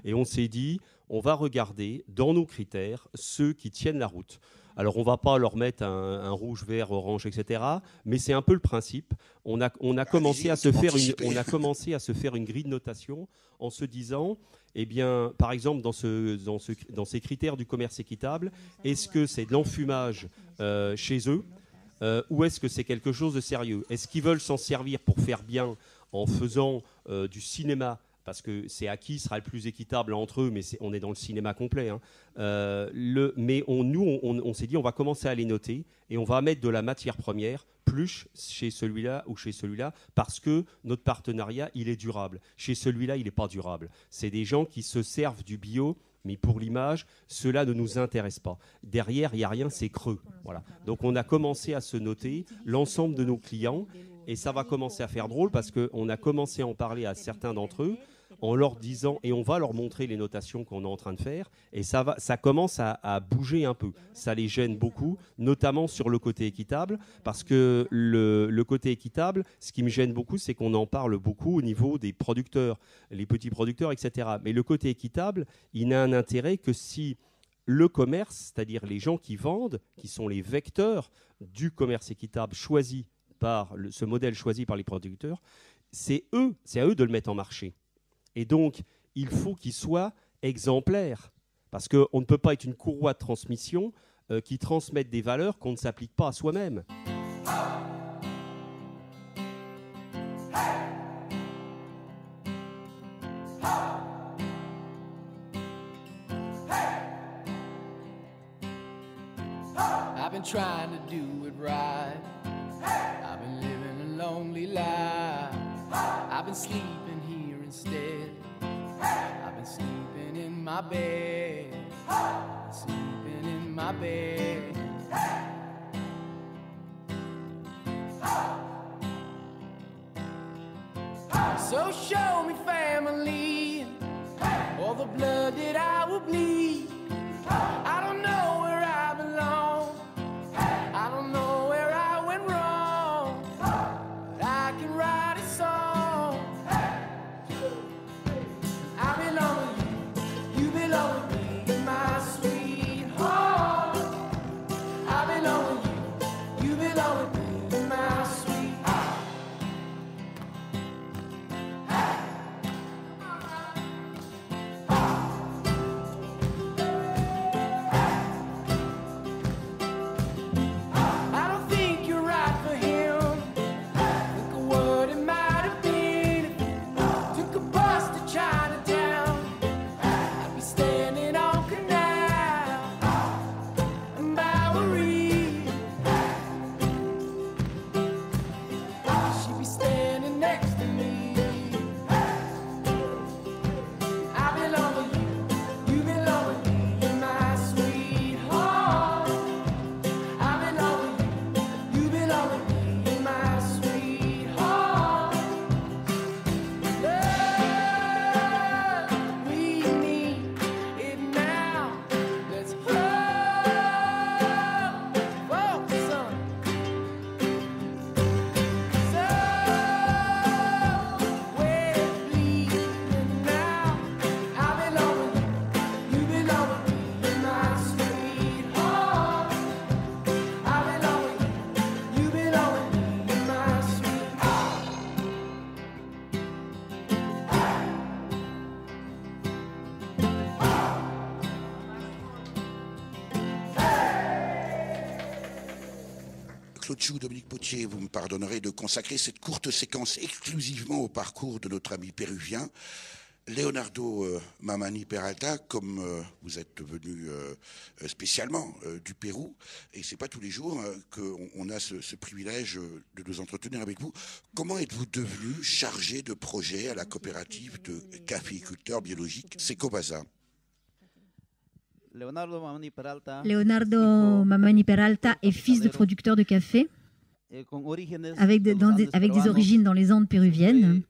Et on s'est dit on va regarder dans nos critères ceux qui tiennent la route. Alors, on ne va pas leur mettre un rouge, vert, orange, etc. Mais c'est un peu le principe. On a commencé à se faire une grille de notation en se disant, eh bien, par exemple, dans ces critères du commerce équitable, est-ce que c'est de l'enfumage chez eux ou est-ce que c'est quelque chose de sérieux? Est-ce qu'ils veulent s'en servir pour faire bien en faisant du cinéma? Parce que c'est à qui sera le plus équitable entre eux, mais on est dans le cinéma complet. Hein. Mais on s'est dit, on va commencer à les noter et on va mettre de la matière première plus chez celui-là ou chez celui-là parce que notre partenariat, il est durable. Chez celui-là, il n'est pas durable. C'est des gens qui se servent du bio, mais pour l'image, cela ne nous intéresse pas. Derrière, il n'y a rien, c'est creux. Voilà. Donc on a commencé à se noter l'ensemble de nos clients et ça va commencer à faire drôle parce qu'on a commencé à en parler à certains d'entre eux en leur disant, et on va leur montrer les notations qu'on est en train de faire, et ça commence à bouger un peu. Ça les gêne beaucoup, notamment sur le côté équitable, parce que le côté équitable, ce qui me gêne beaucoup, c'est qu'on en parle beaucoup au niveau des producteurs, les petits producteurs, etc. Mais le côté équitable, il n'a un intérêt que si le commerce, c'est-à-dire les gens qui vendent, qui sont les vecteurs du commerce équitable choisi par ce modèle choisi par les producteurs, c'est à eux de le mettre en marché. Et donc, il faut qu'ils soient exemplaires, parce qu'on ne peut pas être une courroie de transmission qui transmette des valeurs qu'on ne s'applique pas à soi-même. I've been trying to do it right. I've been living a lonely life. I've been sleeping here instead. I've been sleeping in my bed. Sleeping in my bed. So show me family, all the blood that I will bleed. I don't know where I belong. I don't know where I went wrong. But I can write a song. I belong with you, you belong with me, my sweetheart. I belong with you, you belong with me, my sweetheart. I don't think you're right for him. Think of what it might have been if you took a bus to Chinatown. I'd be standing on Canal and Bowery. She'd be standing next to me. I belong with you, you belong with me, my sweetheart. I belong with you, you belong with me, my sweetheart. Love, we need it now. Let's focus on where it bleeding now. I belong with you, you belong with me, my sweetheart. I belong with you, you belong with me, my sweetheart. Claude Chou, Dominique Potier, vous me pardonnerez de consacrer cette courte séquence exclusivement au parcours de notre ami péruvien. Leonardo Mamani Peralta, comme vous êtes venu spécialement du Pérou, et c'est pas tous les jours qu'on a ce privilège de nous entretenir avec vous, comment êtes-vous devenu chargé de projet à la coopérative de caféiculteurs biologiques Secovasa? Leonardo Mamani Peralta est fils de producteur de café avec des origines dans les Andes péruviennes,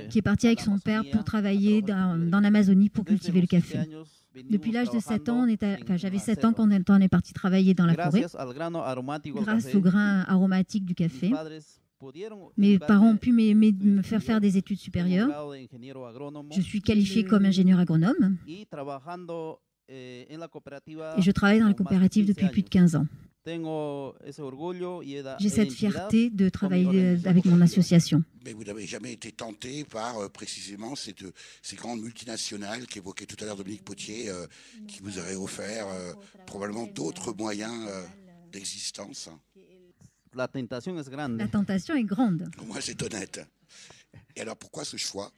qui est parti avec son père pour travailler dans l'Amazonie pour cultiver le café. Depuis l'âge de 7 ans, j'avais 7 ans quand on est parti travailler dans la Corée, grâce au grain aromatique du café. Mes parents ont pu me faire des études supérieures. Je suis qualifié comme ingénieur agronome et je travaille dans la coopérative depuis plus de 15 ans. J'ai cette fierté de travailler avec mon association. Mais vous n'avez jamais été tenté par précisément ces grandes multinationales qu'évoquait tout à l'heure Dominique Potier, qui vous auraient offert probablement d'autres moyens d'existence? La tentation est grande. La tentation est grande. Moi, c'est honnête. Et alors, pourquoi ce choix?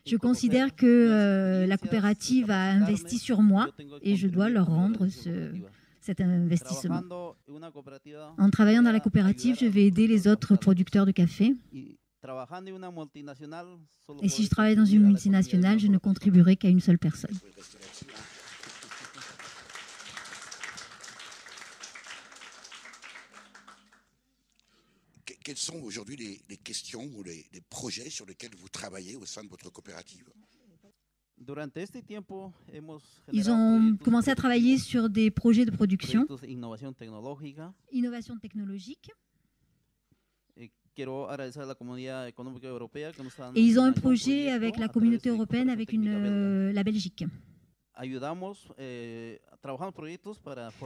Je considère que la coopérative a investi sur moi et je dois leur rendre cet investissement. En travaillant dans la coopérative, je vais aider les autres producteurs de café. Et si je travaille dans une multinationale, je ne contribuerai qu'à une seule personne. Quelles sont aujourd'hui les questions ou les projets sur lesquels vous travaillez au sein de votre coopérative? Ils ont commencé à travailler sur des projets de production, innovation technologique. Et ils ont un projet avec la communauté européenne, avec la Belgique.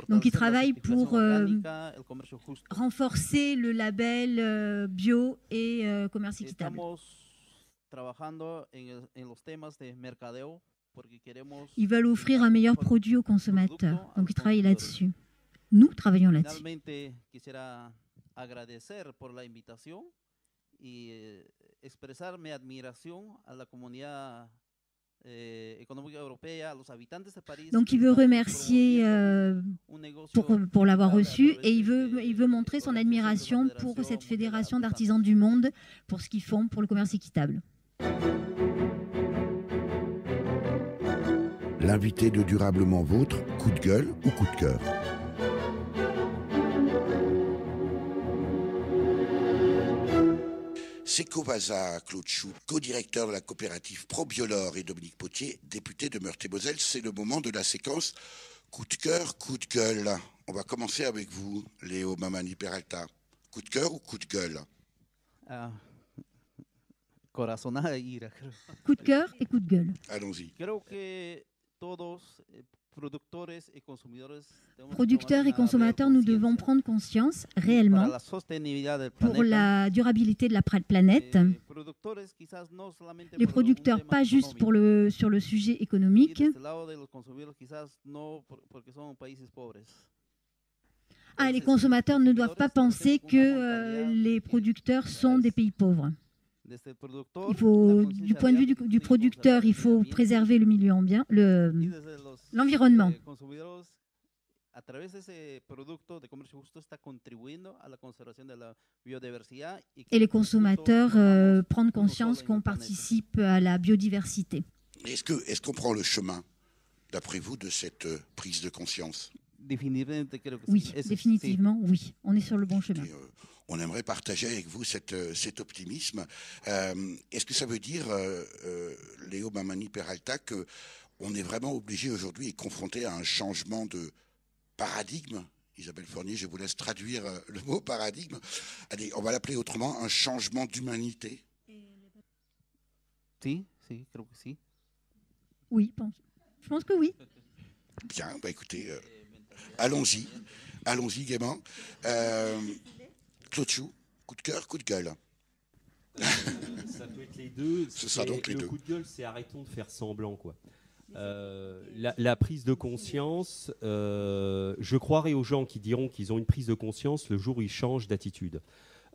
Donc ils travaillent pour renforcer le label bio et commerce équitable. Ils veulent offrir un meilleur produit aux consommateurs. Donc ils travaillent là-dessus. Nous travaillons là-dessus. Agradecer por la invitación y expresar mi admiración a la comunidad économique européenne, a los habitantes de Paris. Donc il veut remercier pour l'avoir reçu et il veut montrer son admiration pour cette fédération d'artisans du monde pour ce qu'ils font pour le commerce équitable. L'invité de Durablement Vôtre, coup de gueule ou coup de cœur? Secovasa, Claude Chou, co-directeur de la coopérative ProBiolore, et Dominique Potier, député de Meurthe-et-Moselle. C'est le moment de la séquence coup de cœur, coup de gueule. On va commencer avec vous, Léo Mamani Peralta. Coup de cœur ou coup de gueule? Corazonada ira. Coup de cœur et coup de gueule. Allons-y. Producteurs et consommateurs, nous devons prendre conscience réellement pour la durabilité de la planète. Les producteurs, pas juste sur le sujet économique. Les consommateurs ne doivent pas penser que les producteurs sont des pays pauvres. Du point de vue du producteur, il faut préserver le milieu ambiant, l'environnement. Et les consommateurs prennent conscience qu'on participe à la biodiversité. Est-ce qu'on prend le chemin, d'après vous, de cette prise de conscience? Oui, définitivement, oui. On est sur le bon chemin. On aimerait partager avec vous cet optimisme. Est-ce que ça veut dire, Léo Mamani Peralta, qu'on est vraiment obligé aujourd'hui et confronté à un changement de paradigme? Isabelle Fournier, je vous laisse traduire le mot paradigme. Allez, on va l'appeler autrement, un changement d'humanité. Si, je crois que si. Oui, je pense que oui. Bien, écoutez, allons-y gaiement. Claude Chou, coup de cœur, coup de gueule. Ça peut être les deux. Ce sera donc les deux. Le coup de gueule, c'est arrêtons de faire semblant, quoi. La prise de conscience, je croirais aux gens qui diront qu'ils ont une prise de conscience le jour où ils changent d'attitude.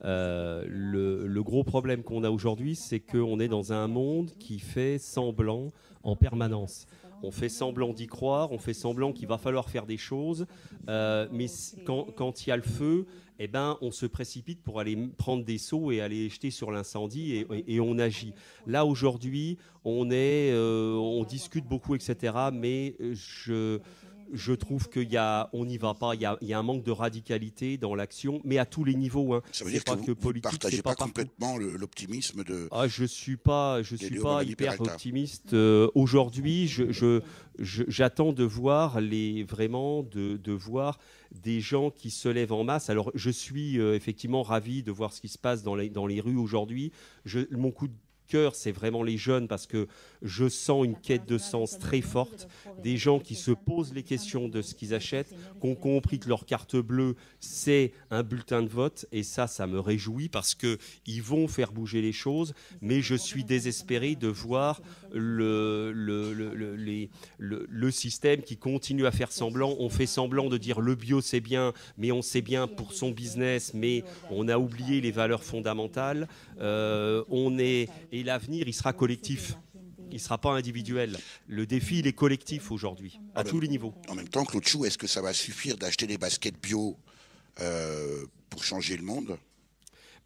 Le gros problème qu'on a aujourd'hui, c'est qu'on est dans un monde qui fait semblant en permanence. On fait semblant d'y croire, on fait semblant qu'il va falloir faire des choses, mais quand il y a le feu, eh ben, on se précipite pour aller prendre des seaux et aller jeter sur l'incendie et on agit. Là, aujourd'hui, on discute beaucoup, etc., mais je trouve qu'on n'y va pas. Il y a un manque de radicalité dans l'action, mais à tous les niveaux. Hein. Ça veut dire que vous ne partagez pas complètement l'optimisme de... je ne suis pas hyper optimiste. Aujourd'hui, j'attends de voir de voir des gens qui se lèvent en masse. Alors, je suis effectivement ravi de voir ce qui se passe dans les rues aujourd'hui. Mon coup de cœur, c'est vraiment les jeunes, parce que je sens une quête de sens très forte, des gens qui se posent les questions de ce qu'ils achètent, qui ont compris que leur carte bleue, c'est un bulletin de vote, et ça me réjouit, parce qu'ils vont faire bouger les choses, mais je suis désespéré de voir le système qui continue à faire semblant. On fait semblant de dire le bio c'est bien, mais on sait bien pour son business, mais on a oublié les valeurs fondamentales. Et l'avenir, il sera collectif. Il ne sera pas individuel. Le défi, il est collectif aujourd'hui, à tous les niveaux. En même temps, Claude Chou, est-ce que ça va suffire d'acheter des baskets bio pour changer le monde ?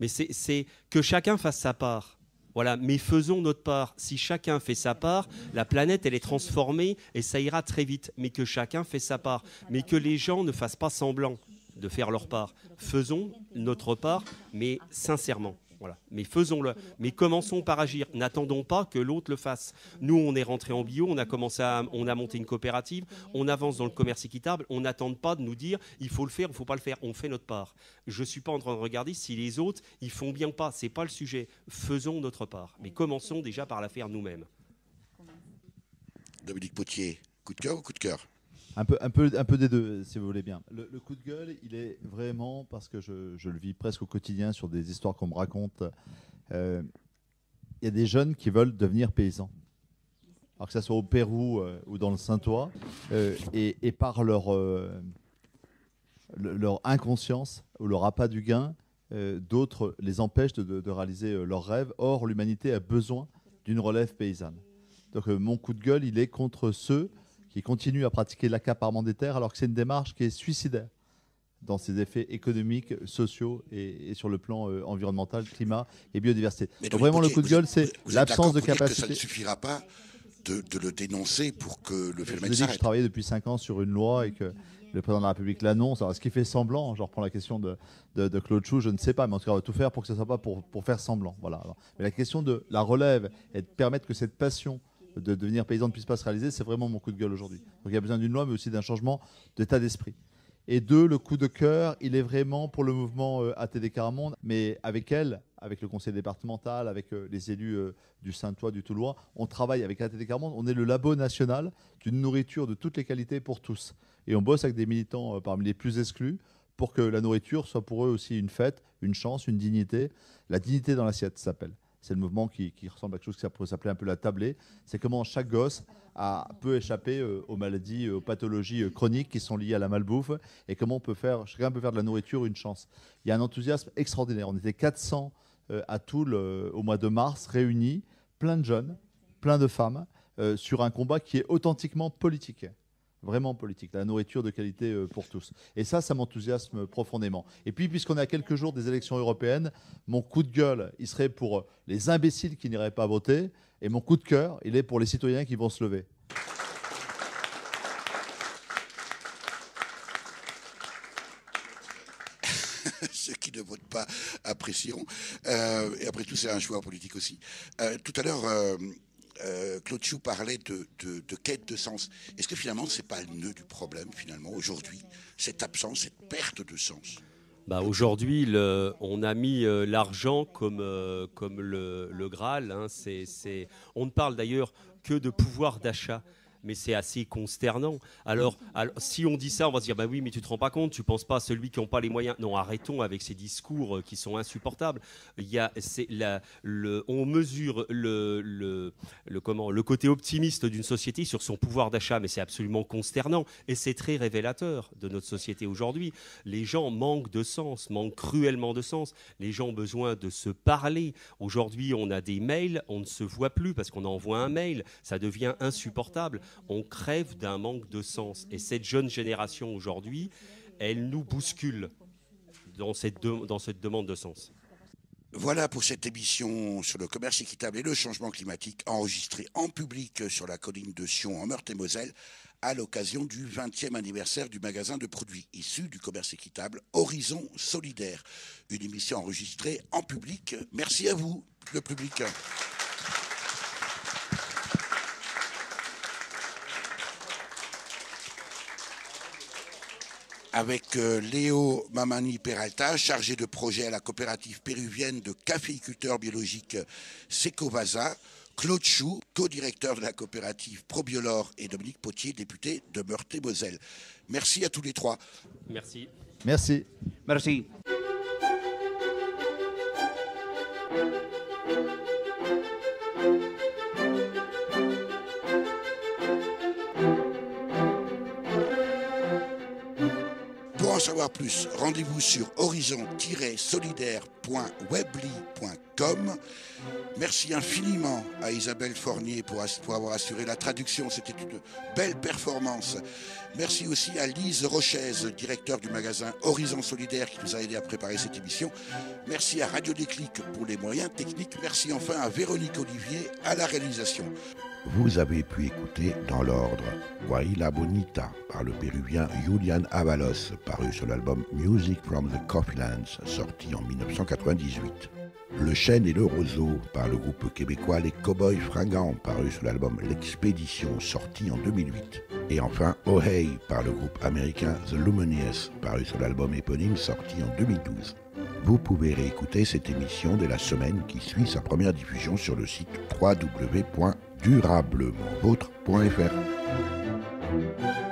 Mais c'est que chacun fasse sa part. Voilà, mais faisons notre part. Si chacun fait sa part, la planète, elle est transformée et ça ira très vite. Mais que chacun fait sa part. Mais que les gens ne fassent pas semblant de faire leur part. Faisons notre part, mais sincèrement. Voilà. Mais faisons-le. Mais commençons par agir. N'attendons pas que l'autre le fasse. Nous, on est rentré en bio, on a monté une coopérative, on avance dans le commerce équitable. On n'attend pas de nous dire il faut le faire, il ne faut pas le faire. On fait notre part. Je ne suis pas en train de regarder si les autres ils font bien ou pas. C'est pas le sujet. Faisons notre part. Mais commençons déjà par la faire nous-mêmes. Dominique Potier, coup de cœur ou coup de cœur ? Un peu des deux, si vous voulez bien. Le coup de gueule, il est vraiment, parce que je le vis presque au quotidien sur des histoires qu'on me raconte, il y a des jeunes qui veulent devenir paysans. Alors que ça soit au Pérou ou dans le Saintois, et par leur inconscience ou leur appât du gain, d'autres les empêchent de réaliser leurs rêves. Or, l'humanité a besoin d'une relève paysanne. Donc mon coup de gueule, il est contre ceux qui continue à pratiquer l'accaparement des terres, alors que c'est une démarche qui est suicidaire dans ses effets économiques, sociaux et sur le plan environnemental, climat et biodiversité. Mais donc vraiment, le coup de gueule, c'est l'absence de capacité. Ça ne suffira pas de le dénoncer pour que le phénomène s'arrête. Je travaillais depuis 5 ans sur une loi et que le président de la République l'annonce. Alors, est-ce qu'il fait semblant ? Je reprends la question de Claude Chou, je ne sais pas, mais en tout cas, on va tout faire pour que ce ne soit pas pour faire semblant. Voilà. Mais la question de la relève et de permettre que cette passion de devenir paysan ne puisse pas se réaliser, c'est vraiment mon coup de gueule aujourd'hui. Donc il y a besoin d'une loi, mais aussi d'un changement d'état d'esprit. Et deux, le coup de cœur, il est vraiment pour le mouvement ATD Caramonde, mais avec elle, avec le conseil départemental, avec les élus du Saintois, du Toulois, on travaille avec ATD Caramonde. On est le labo national d'une nourriture de toutes les qualités pour tous. Et on bosse avec des militants parmi les plus exclus pour que la nourriture soit pour eux aussi une fête, une chance, une dignité. La dignité dans l'assiette s'appelle. C'est le mouvement qui ressemble à quelque chose qui pourrait s'appeler un peu la tablée. C'est comment chaque gosse peut échapper aux maladies, aux pathologies chroniques qui sont liées à la malbouffe et comment chacun peut faire de la nourriture une chance. Il y a un enthousiasme extraordinaire. On était 400 à Toul au mois de mars, réunis, plein de jeunes, plein de femmes, sur un combat qui est authentiquement politique. Vraiment politique, la nourriture de qualité pour tous. Et ça m'enthousiasme profondément. Et puis, puisqu'on est à quelques jours des élections européennes, mon coup de gueule, il serait pour les imbéciles qui n'iraient pas voter, et mon coup de cœur, il est pour les citoyens qui vont se lever. Ceux qui ne votent pas apprécieront. Et après tout, c'est un choix politique aussi. Tout à l'heure... Claude Chou parlait de quête de sens. Est-ce que finalement, ce n'est pas le nœud du problème, finalement, aujourd'hui, cette absence, cette perte de sens ? Aujourd'hui, on a mis l'argent comme le Graal. Hein. On ne parle d'ailleurs que de pouvoir d'achat. mais c'est assez consternant. Alors, si on dit ça, on va se dire, bah oui, mais tu te rends pas compte, tu penses pas à celui qui n'a pas les moyens. Non, arrêtons avec ces discours qui sont insupportables. On mesure le côté optimiste d'une société sur son pouvoir d'achat, mais c'est absolument consternant, et c'est très révélateur de notre société aujourd'hui. Les gens manquent de sens, manquent cruellement de sens. Les gens ont besoin de se parler. Aujourd'hui, on a des mails, on ne se voit plus parce qu'on envoie un mail, ça devient insupportable. On crève d'un manque de sens. Et cette jeune génération aujourd'hui, elle nous bouscule dans cette demande de sens. Voilà pour cette émission sur le commerce équitable et le changement climatique, enregistrée en public sur la colline de Sion en Meurthe-et-Moselle, à l'occasion du 20e anniversaire du magasin de produits issus du commerce équitable Horizon Solidaire. Une émission enregistrée en public. Merci à vous, le public. Avec Léo Mamani Peralta, chargé de projet à la coopérative péruvienne de caféiculteurs biologiques Secovasa, Claude Chou, co-directeur de la coopérative Probiolor, et Dominique Potier, député de Meurthe-et-Moselle. Merci à tous les trois. Merci. Merci. Merci. Pour en savoir plus, rendez-vous sur horizon-solidaire.webly.com. Merci infiniment à Isabelle Fournier pour avoir assuré la traduction. C'était une belle performance. Merci aussi à Lise Rochaise, directeur du magasin Horizon Solidaire, qui nous a aidé à préparer cette émission. Merci à Radio Déclic pour les moyens techniques. Merci enfin à Véronique Olivier à la réalisation. Vous avez pu écouter dans l'ordre Guaila Bonita par le péruvien Julian Avalos, paru sur l'album Music from the Coffeelands, sorti en 1998. Le chêne et le roseau par le groupe québécois Les Cowboys Fringants, paru sur l'album L'Expédition, sorti en 2008. Et enfin Oh Hey par le groupe américain The Lumineers, paru sur l'album éponyme, sorti en 2012. Vous pouvez réécouter cette émission dès la semaine qui suit sa première diffusion sur le site www.durablementvôtre.fr.